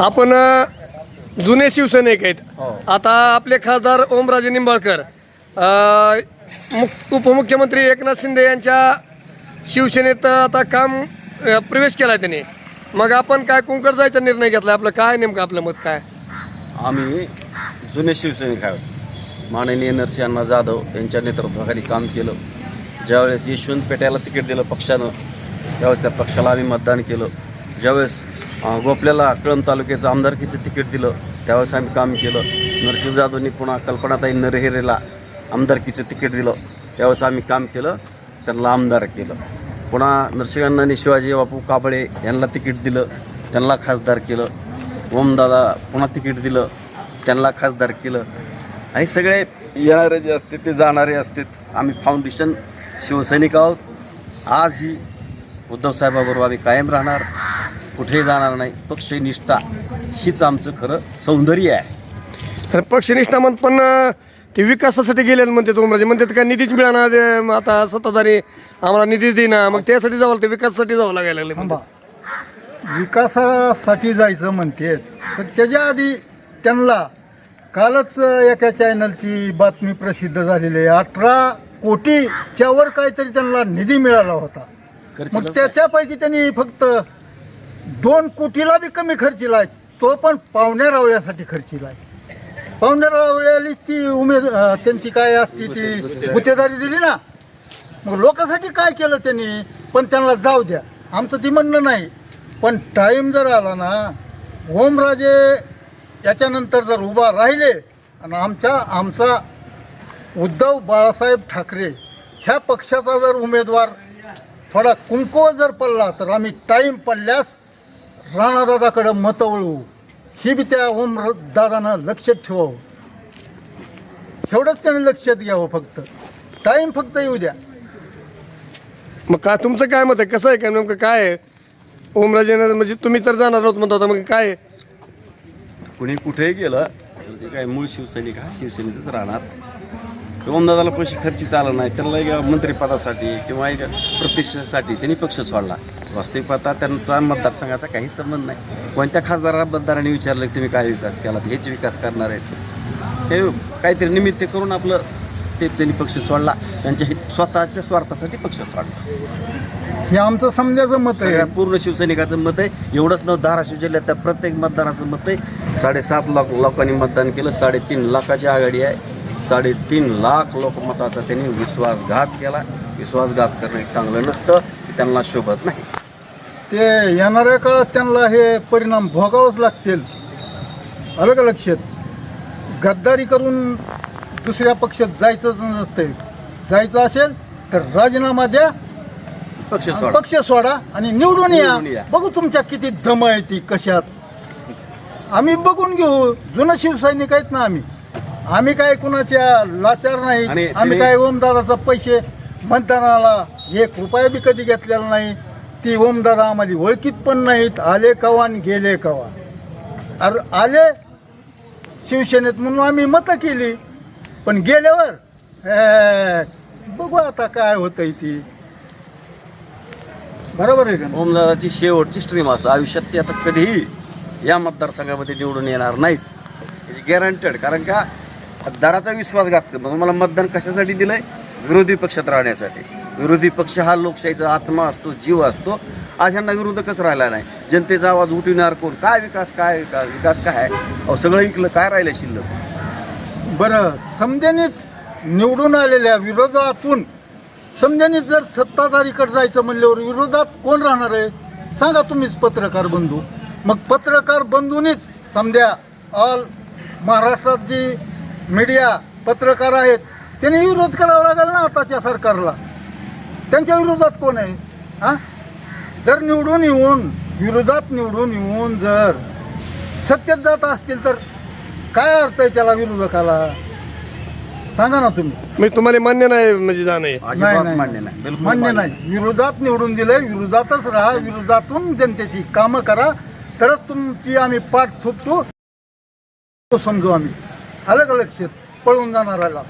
आपण जुने शिवसैनिक आहेत. आता आपले खासदार ओमराजे निंबाळकर उपमुख्यमंत्री एकनाथ शिंदे यांच्या शिवसेनेत आता काम प्रवेश केला त्यांनी. मग आपण काय कुंकड जायचा निर्णय घेतला? आपलं काय नेमकं आपलं मत काय? आम्ही जुने शिवसैनिक आहोत. माननीय नरसिंह जाधव यांच्या नेतृत्वाखाली काम केलं. ज्यावेळेस यशवंत पेट्याला तिकीट दिलं पक्षानं त्यावेळेस त्या पक्षाला आम्ही मतदान केलं. ज्यावेळेस गोपल्याला कळंब तालुक्याचं आमदारकीचं तिकीट दिलं त्यावेळेस आम्ही काम केलं. नरसिंह जाधवनी पुन्हा कल्पनाताई नरहिरेला आमदारकीचं तिकीट दिलं त्यावेळेस आम्ही काम केलं, त्यांना आमदार केलं. पुन्हा नरसिंहांनी शिवाजी बापू काबळे यांना तिकीट दिलं, त्यांना खासदार केलं. ओमदादा पुन्हा तिकीट दिलं, त्यांना खासदार केलं. आणि सगळे येणारे जे असते ते जाणारे असतात. आम्ही फाउंडेशन शिवसैनिक आहोत. आजही उद्धवसाहेबाबरोबर आम्ही कायम राहणार, कुठेही जाणार नाही. पक्षनिष्ठा हीच आमचं खरं सौंदर्य आहे. तर पक्षनिष्ठा म्हणत पण ते विकासासाठी गेलेलं म्हणते ओमराजे म्हणतात का निधीच मिळणार, आता सत्ताधारी आम्हाला निधी देईना, मग त्यासाठी जावं ते विकासासाठी जावं लागायला लागले. विकासासाठी जायचं म्हणते तर त्याच्या आधी त्यांना कालच एका चॅनलची बातमी प्रसिद्ध झालेली आहे. 18 कोटीच्या वर काहीतरी त्यांना निधी मिळाला होता. मग त्याच्यापैकी त्यांनी फक्त 2 कोटीला बी कमी खर्चिला, तो पण पाहुण्या रावळ्यासाठी खर्चिला. पाहुण्या रावळ्यालीच ती त्यांची काय असती ती गुत्तेदारी दिली ना. मग लोकांसाठी काय केलं त्यांनी? पण त्यांना जाऊ द्या, आमचं ती म्हणणं नाही. पण टाईम जर आला ना, ओमराजे याच्यानंतर जर उभा राहिले आणि आमचा उद्धव बाळासाहेब ठाकरे ह्या पक्षाचा जर उमेदवार थोडा कुंकू जर पडला तर आम्ही टाईम पडल्यास राणादादाकडं मतं वळवू. ही बी त्या ओमदादानं लक्षात ठेवावं. एवढंच त्याने लक्षात घ्यावं. फक्त टाईम फक्त येऊ द्या. मग का तुमचं काय मत आहे? कसं आहे काय नेमकं काय आहे? ओमराजे म्हणजे तुम्ही तर जाणार आहोत म्हणता, मग काय कुणी कुठेही गेलं ते काय मूळ शिवसैनिक हा शिवसेनेतच राहणार. ओमदादाला पैसे खर्चित आलं नाही, त्यांना एक मंत्रिपदासाठी किंवा एक प्रतिष्ठेसाठी त्यांनी पक्ष सोडला. वास्तविक पाहता त्यांचा मतदारसंघाचा काही संबंध नाही. कोणत्या मतदारांनी विचारलं की तुम्ही काय विकास केला, हेच विकास करणार आहेत. ते काहीतरी निमित्त करून आपलं ते त्यांनी पक्ष सोडला, त्यांच्या स्वतःच्या स्वार्थासाठी पक्ष सोडला. हे आमचं समजायचं मत आहे. पूर्ण शिवसैनिकाचं मत आहे. एवढंच नव्हतं, धाराशिव जिल्ह्यात त्या प्रत्येक मतदाराचं मत आहे. 7.5 लाख लोकांनी मतदान केलं. 3.5 लाखाची आघाडी आहे. 3.5 लाख लोकमताचा त्यांनी विश्वासघात केला. विश्वासघात करणं एक चांगलं नसतं, त्यांना शोभत नाही. ते येणाऱ्या काळात त्यांना हे परिणाम भोगावंच लागतील. अलग लक्षात. गद्दारी करून दुसऱ्या पक्षात जायचंच नसतं. जायचं असेल तर राजीनामा द्या, पक्ष सोडा आणि निवडून या. बघू तुमच्या किती दम आहे ती कशात. आम्ही बघून घेऊ. जुना शिवसैनिक आहेत ना आम्ही काय कुणाच्या लाचार नाही. आम्ही काय ओमदादाचा पैसे मतदानाला 1 रुपया बी कधी घेतलेला नाही. ती ओमदादा आम्हाला ओळखीत पण नाहीत. आले कवा आणि गेले कवा. आले शिवसेनेत म्हणून आम्ही मतं केली, पण गेल्यावर बघू आता काय होतंय ती. बरोबर आहे का? ओमदादाची शेवटची स्ट्रीम असतं आयुष्यात. ती आता कधीही या मतदारसंघामध्ये निवडून येणार नाहीत, याची गॅरंटेड. कारण का मतदाराचा विश्वासघात करणं. मला मतदान कशासाठी दिलंय? विरोधी पक्षात राहण्यासाठी. विरोधी पक्ष हा लोकशाहीचा आत्मा असतो, जीव असतो. आज ह्यांना विरोधकच राहिला नाही. जनतेचा आवाज उठविणार कोण? काय विकास काय आहे? अहो सगळं ऐकलं, काय राहिलं शिल्लक? बरं, समजेनेच निवडून आलेल्या विरोधातून समजेनेच जर सत्ताधारीकडे जायचं म्हणल्यावर विरोधात कोण राहणार आहे? सांगा तुम्हीच, पत्रकार बंधू. मग पत्रकार बंधूंनीच समजा ऑल महाराष्ट्रात जी मीडिया पत्रकार आहेत त्यांनी विरोध करावा लागेल ना आताच्या सरकारला. त्यांच्या विरोधात कोण आहे? जर विरोधात निवडून येऊन जर सत्तेत जात असतील तर काय अर्थ आहे त्याला विरोधकाला? सांगा ना तुम्ही. म्हणजे तुम्हाला मान्य नाही म्हणजे जाणं? मान्य नाही. विरोधात निवडून दिले, विरोधातच राहा. विरोधातून जनतेची कामं करा, तरच तुमची आम्ही पाठ थुकतो समजू आम्ही. अलग लक्षात पळून जाणाराला